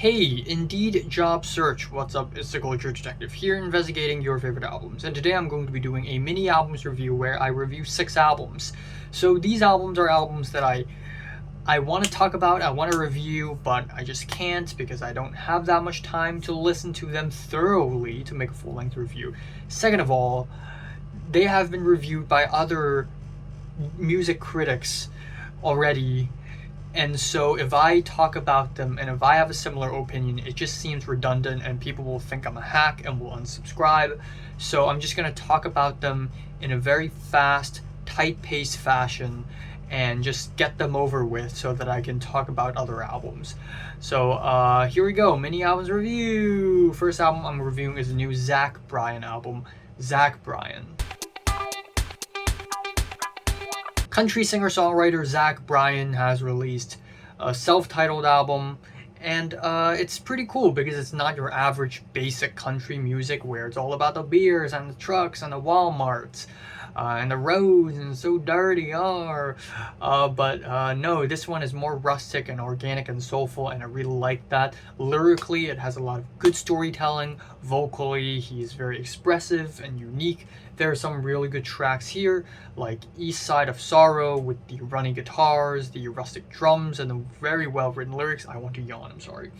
Hey, Indeed Job Search, what's up? It's the Culture Detective here investigating your favorite albums, and today I'm going to be doing a mini albums review where I review 6 albums. So these albums are albums that I want to talk about, I want to review, but I just can't because I don't have that much time to listen to them thoroughly to make a full-length review. Second of all, they have been reviewed by other music critics already. And so if I talk about them and if I have a similar opinion, it just seems redundant and people will think I'm a hack and will unsubscribe. So I'm just going to talk about them in a very fast, tight-paced fashion and just get them over with so that I can talk about other albums. So here we go, mini albums review. First album I'm reviewing is the new Zach Bryan album, Zach Bryan. Country singer-songwriter Zach Bryan has released a self-titled album, and it's pretty cool because it's not your average basic country music where it's all about the beers and the trucks and the Walmarts and the roads and so dirty but no, this one is more rustic and organic and soulful, and I really like that. Lyrically, it has a lot of good storytelling. Vocally, he's very expressive and unique. There are some really good tracks here, like East Side of Sorrow with the running guitars, the rustic drums, and the very well written lyrics. I want to yawn, I'm sorry.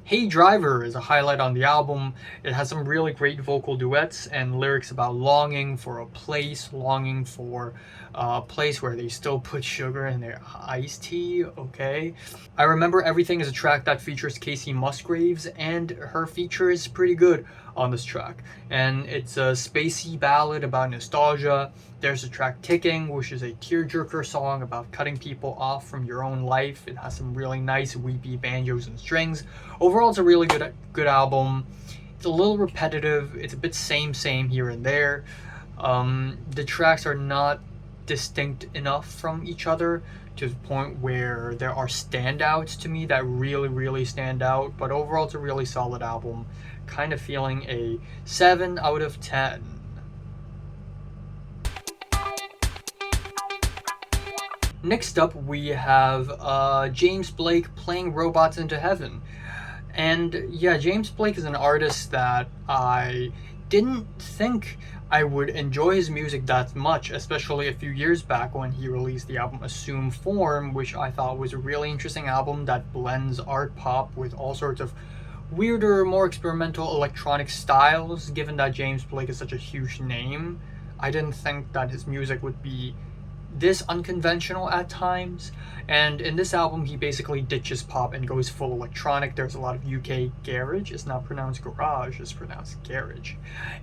Hey Driver is a highlight on the album. It has some really great vocal duets and lyrics about longing for a place, longing for a place where they still put sugar in their iced tea, okay? I Remember Everything is a track that features Casey Musgraves, and her feature is pretty good on this track. And it's a spacey ballad about nostalgia. There's a track Ticking, which is a tearjerker song about cutting people off from your own life. It has some really nice weepy banjos and strings. Overall, it's a really good album. It's a little repetitive. It's a bit same here and there. The tracks are not distinct enough from each other to the point where there are standouts to me that really stand out. But overall, it's a really solid album. Kind of feeling a 7 out of 10. Next up, we have James Blake playing Robots into Heaven. And yeah, James Blake is an artist that I didn't think I would enjoy his music that much, especially a few years back when he released the album Assume Form, which I thought was a really interesting album that blends art pop with all sorts of weirder, more experimental electronic styles. Given that James Blake is such a huge name, I didn't think that his music would be this unconventional at times. And in this album, he basically ditches pop and goes full electronic. There's a lot of UK garage. It's not pronounced garage, it's pronounced garage.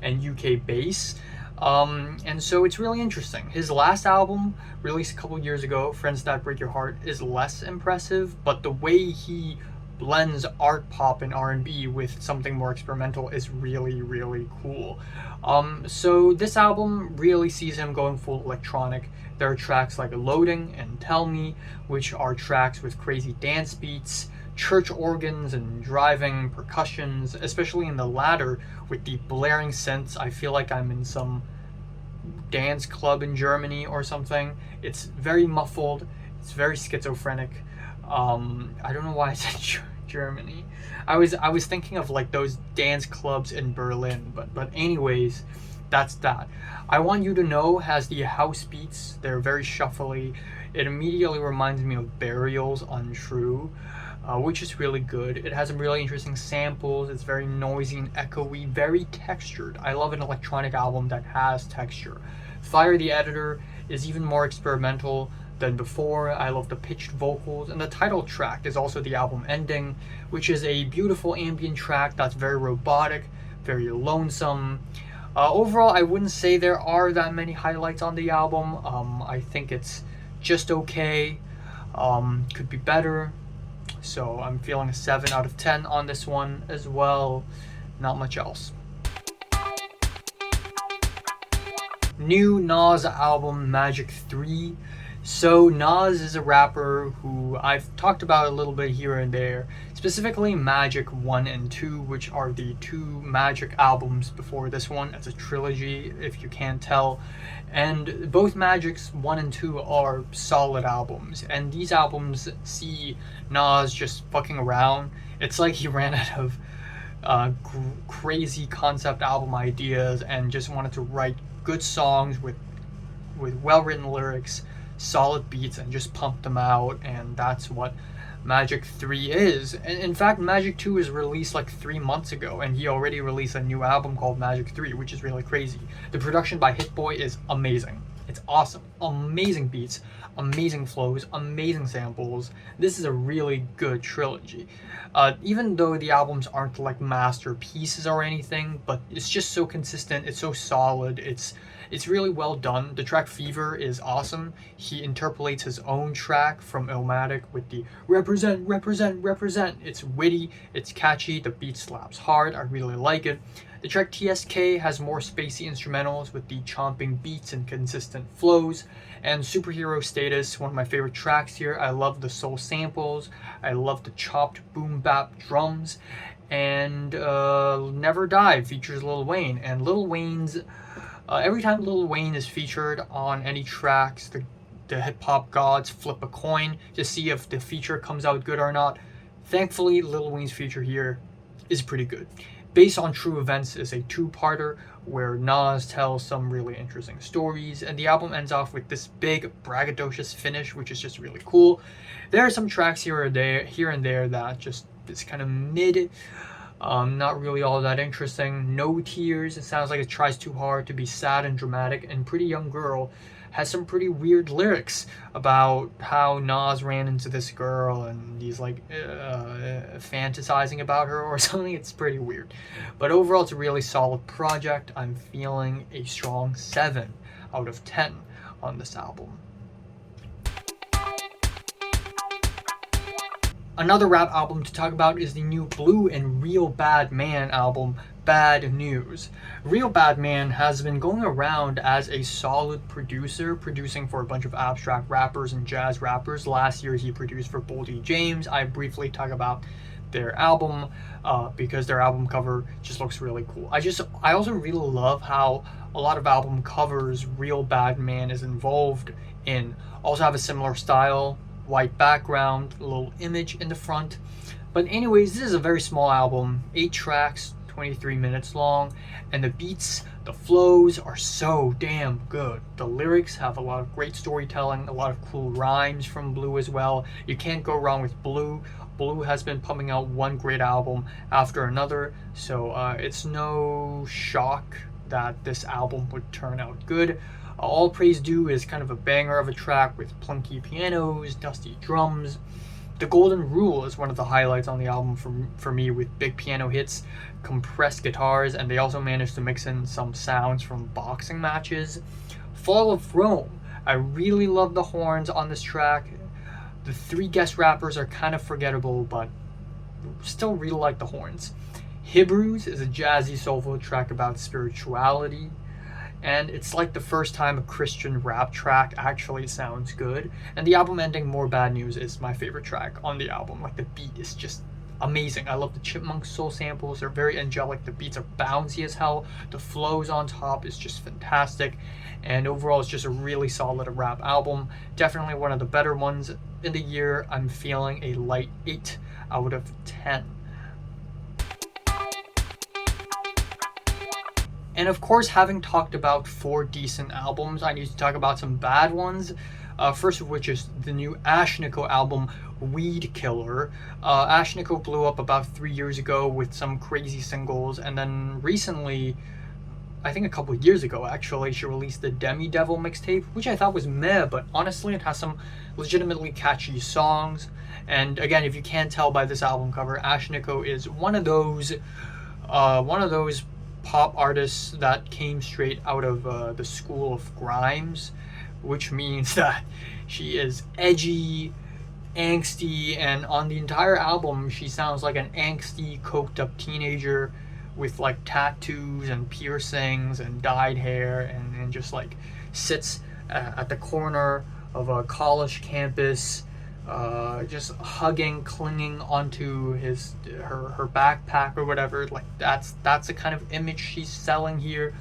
And UK bass. And so it's really interesting. His last album, released a couple years ago, Friends That Break Your Heart, is less impressive, but the way he blends art pop and R&B with something more experimental is really cool. So this album really sees him going full electronic. There are tracks like Loading and Tell Me, which are tracks with crazy dance beats, church organs, and driving percussions, especially in the latter with the blaring synths. I feel like I'm in some dance club in Germany or something. It's very muffled, it's very schizophrenic. I don't know why I said Germany. I was thinking of like those dance clubs in Berlin, but anyways, that's that. I Want You to Know has the house beats. They're very shuffly. It immediately reminds me of Burial's Untrue, which is really good. It has some really interesting samples. It's very noisy and echoey, very textured. I love an electronic album that has texture. Fire the Editor is even more experimental than before. I love the pitched vocals, and the title track is also the album ending, which is a beautiful ambient track that's very robotic, very lonesome. Overall, I wouldn't say there are that many highlights on the album. I think it's just okay. Could be better. So I'm feeling a 7 out of 10 on this one as well. Not much else. New Nas album, Magic 3. So Nas is a rapper who I've talked about a little bit here and there. He's specifically Magic 1 and 2, which are the two Magic albums before this one. It's a trilogy, if you can't tell. And both Magics 1 and 2 are solid albums. And these albums see Nas just fucking around. It's like he ran out of crazy concept album ideas and just wanted to write good songs with well-written lyrics, solid beats, and just pump them out. And that's what Magic 3 is. And in fact, Magic 2 was released like 3 months ago, and he already released a new album called Magic 3, which is really crazy. The production by Hit Boy is amazing. It's awesome. Amazing beats, amazing flows, amazing samples. This is a really good trilogy. Even though the albums aren't like masterpieces or anything, but it's just so consistent, it's so solid, it's really well done. The track Fever is awesome. He interpolates his own track from Illmatic with the represent, represent, represent. It's witty, it's catchy, the beat slaps hard, I really like it. The track TSK has more spacey instrumentals with the chomping beats and consistent flows. And Superhero Status, one of my favorite tracks here. I love the soul samples, I love the chopped boom bap drums. And Never Die features Lil Wayne. And Lil Wayne's, every time Lil Wayne is featured on any tracks, the hip-hop gods flip a coin to see if the feature comes out good or not. Thankfully, Lil Wayne's feature here is pretty good. Based on True Events is a two-parter where Nas tells some really interesting stories, and the album ends off with this big braggadocious finish, which is just really cool. There are some tracks here and there that just is kind of mid, not really all that interesting. No Tears, it sounds like it tries too hard to be sad and dramatic, and Pretty Young Girl has some pretty weird lyrics about how Nas ran into this girl and he's like fantasizing about her or something. It's pretty weird. But overall, it's a really solid project. I'm feeling a strong 7 out of 10 on this album. Another rap album to talk about is the new Blue and Real Bad Man album, Bad News. Real Bad Man has been going around as a solid producer, producing for a bunch of abstract rappers and jazz rappers. Last year he produced for Boldy James. I briefly talk about their album because their album cover just looks really cool. I also really love how a lot of album covers Real Bad Man is involved in also have a similar style. White background, a little image in the front. But anyways, this is a very small album, 8 tracks, 23 minutes long, and the beats, the flows are so damn good. The lyrics have a lot of great storytelling, a lot of cool rhymes from Blue as well. You can't go wrong with Blue. Blue has been pumping out one great album after another, so it's no shock that this album would turn out good. All Praise Due is kind of a banger of a track with plunky pianos, dusty drums. The Golden Rule is one of the highlights on the album for me, with big piano hits, compressed guitars, and they also managed to mix in some sounds from boxing matches. Fall of Rome, I really love the horns on this track. The 3 guest rappers are kind of forgettable, but still really like the horns. Hebrews is a jazzy soulful track about spirituality. And it's like the first time a Christian rap track actually sounds good. And the album ending, More Bad News, is my favorite track on the album. Like, the beat is just amazing. I love the Chipmunk soul samples. They're very angelic. The beats are bouncy as hell. The flows on top is just fantastic. And overall, it's just a really solid rap album. Definitely one of the better ones in the year. I'm feeling a light 8 out of 10. And of course, having talked about 4 decent albums, I need to talk about some bad ones. First of which is the new Ashnikko album, Weed Killer. Ashnikko blew up about 3 years ago with some crazy singles, and then recently, I think a couple of years ago actually, she released the Demi Devil mixtape, which I thought was meh, but honestly it has some legitimately catchy songs. And again, if you can't tell by this album cover, Ashnikko is one of those pop artists that came straight out of the school of Grimes, which means that she is edgy, angsty, and on the entire album she sounds like an angsty, coked up teenager with like tattoos and piercings and dyed hair, and just like sits at the corner of a college campus just hugging, clinging onto her backpack or whatever. Like that's the kind of image she's selling here,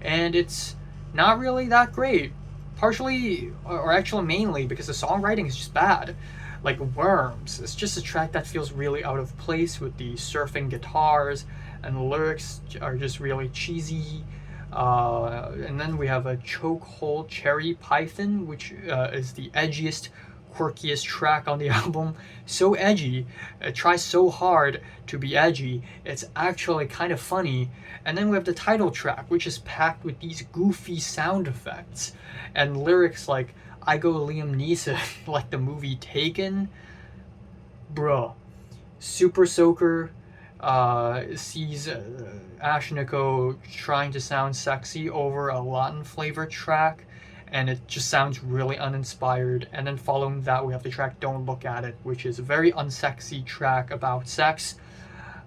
and it's not really that great. Partially, or actually mainly, because the songwriting is just bad. Like Worms, it's just a track that feels really out of place with the surfing guitars, and the lyrics are just really cheesy. And then we have a Chokehold Cherry Python, which is the edgiest, quirkiest track on the album. So edgy, it tries so hard to be edgy, it's actually kind of funny. And then we have the title track, which is packed with these goofy sound effects and lyrics like "I go Liam Neeson," like the movie Taken. Bruh. Super Soaker sees Ashnikko trying to sound sexy over a Latin flavored track, and it just sounds really uninspired. And then following that, we have the track "Don't Look at It," which is a very unsexy track about sex.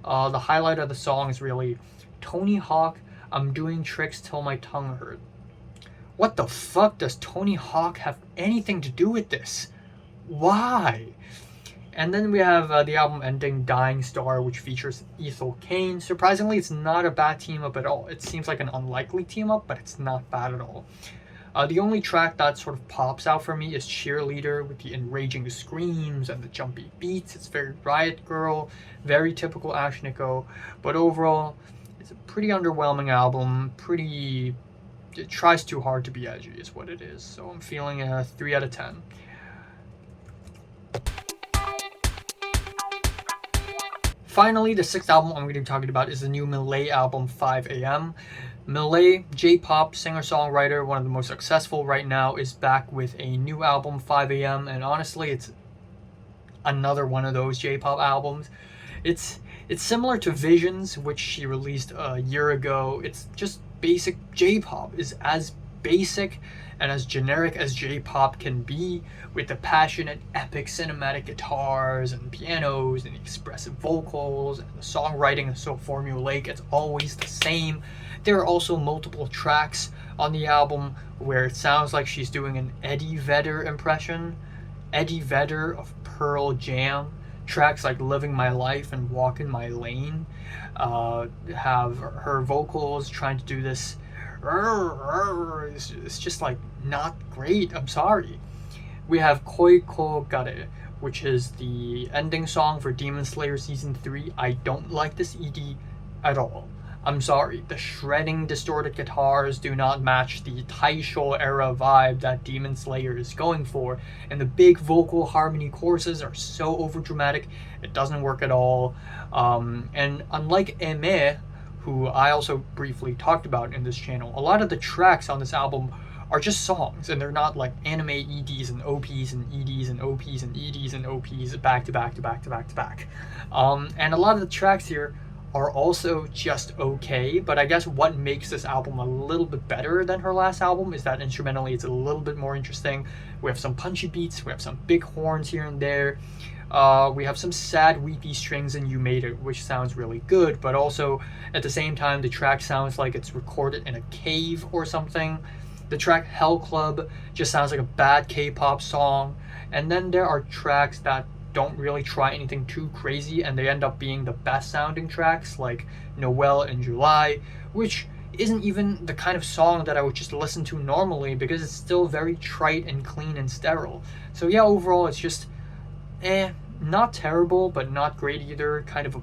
The highlight of the song is really Tony Hawk, "I'm doing tricks till my tongue hurt." What the fuck does Tony Hawk have anything to do with this? Why? And then we have the album ending "Dying Star," which features Ethel Cain. Surprisingly, it's not a bad team up at all. It seems like an unlikely team up, but it's not bad at all. The only track that sort of pops out for me is "Cheerleader," with the enraging screams and the jumpy beats. It's very Riot Girl, very typical Ashnikko, but overall, it's a pretty underwhelming album. It tries too hard to be edgy, is what it is. So I'm feeling a 3 out of 10. Finally, the sixth album I'm going to be talking about is the new milet album, 5am. milet, J-pop singer-songwriter, one of the most successful right now, is back with a new album, 5am, and honestly, it's another one of those J-pop albums. It's similar to Visions, which she released a year ago. It's just basic J-pop, is as basic and as generic as J-pop can be, with the passionate, epic cinematic guitars and pianos and the expressive vocals, and the songwriting is so formulaic, it's always the same. There are also multiple tracks on the album where it sounds like she's doing an Eddie Vedder impression. Eddie Vedder of Pearl Jam. Tracks like "Living My Life" and "Walk in My Lane" have her vocals trying to do this. It's just like not great. I'm sorry. We have "Koi Ko Gare," which is the ending song for Demon Slayer Season 3. I don't like this ED at all. I'm sorry, the shredding distorted guitars do not match the Taisho era vibe that Demon Slayer is going for, and the big vocal harmony choruses are so overdramatic, it doesn't work at all. And unlike Aimee, who I also briefly talked about in this channel, a lot of the tracks on this album are just songs, and they're not like anime EDs and OPs and EDs and OPs and EDs and OPs back to back to back to back to back. And a lot of the tracks here are also just okay, but I guess what makes this album a little bit better than her last album is that instrumentally it's a little bit more interesting. We have some punchy beats, we have some big horns here and there, we have some sad weepy strings in "You Made It," which sounds really good, but also at the same time the track sounds like it's recorded in a cave or something. The track "Hell Club" just sounds like a bad K-pop song, and then there are tracks that don't really try anything too crazy, and they end up being the best sounding tracks, like "Noel" and "July," which isn't even the kind of song that I would just listen to normally because it's still very trite and clean and sterile. So yeah, overall it's just not terrible, but not great either. Kind of a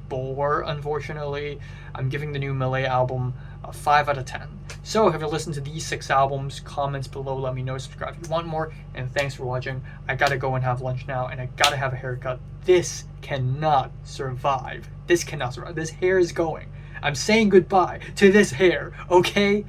bore, unfortunately. I'm giving the new milet album a 5 out of 10. So have you listened to these 6 albums? Comments below, let me know, subscribe if you want more, and thanks for watching. I gotta go and have lunch now, and I gotta have a haircut. This cannot survive. This cannot survive. This hair is going. I'm saying goodbye to this hair, okay?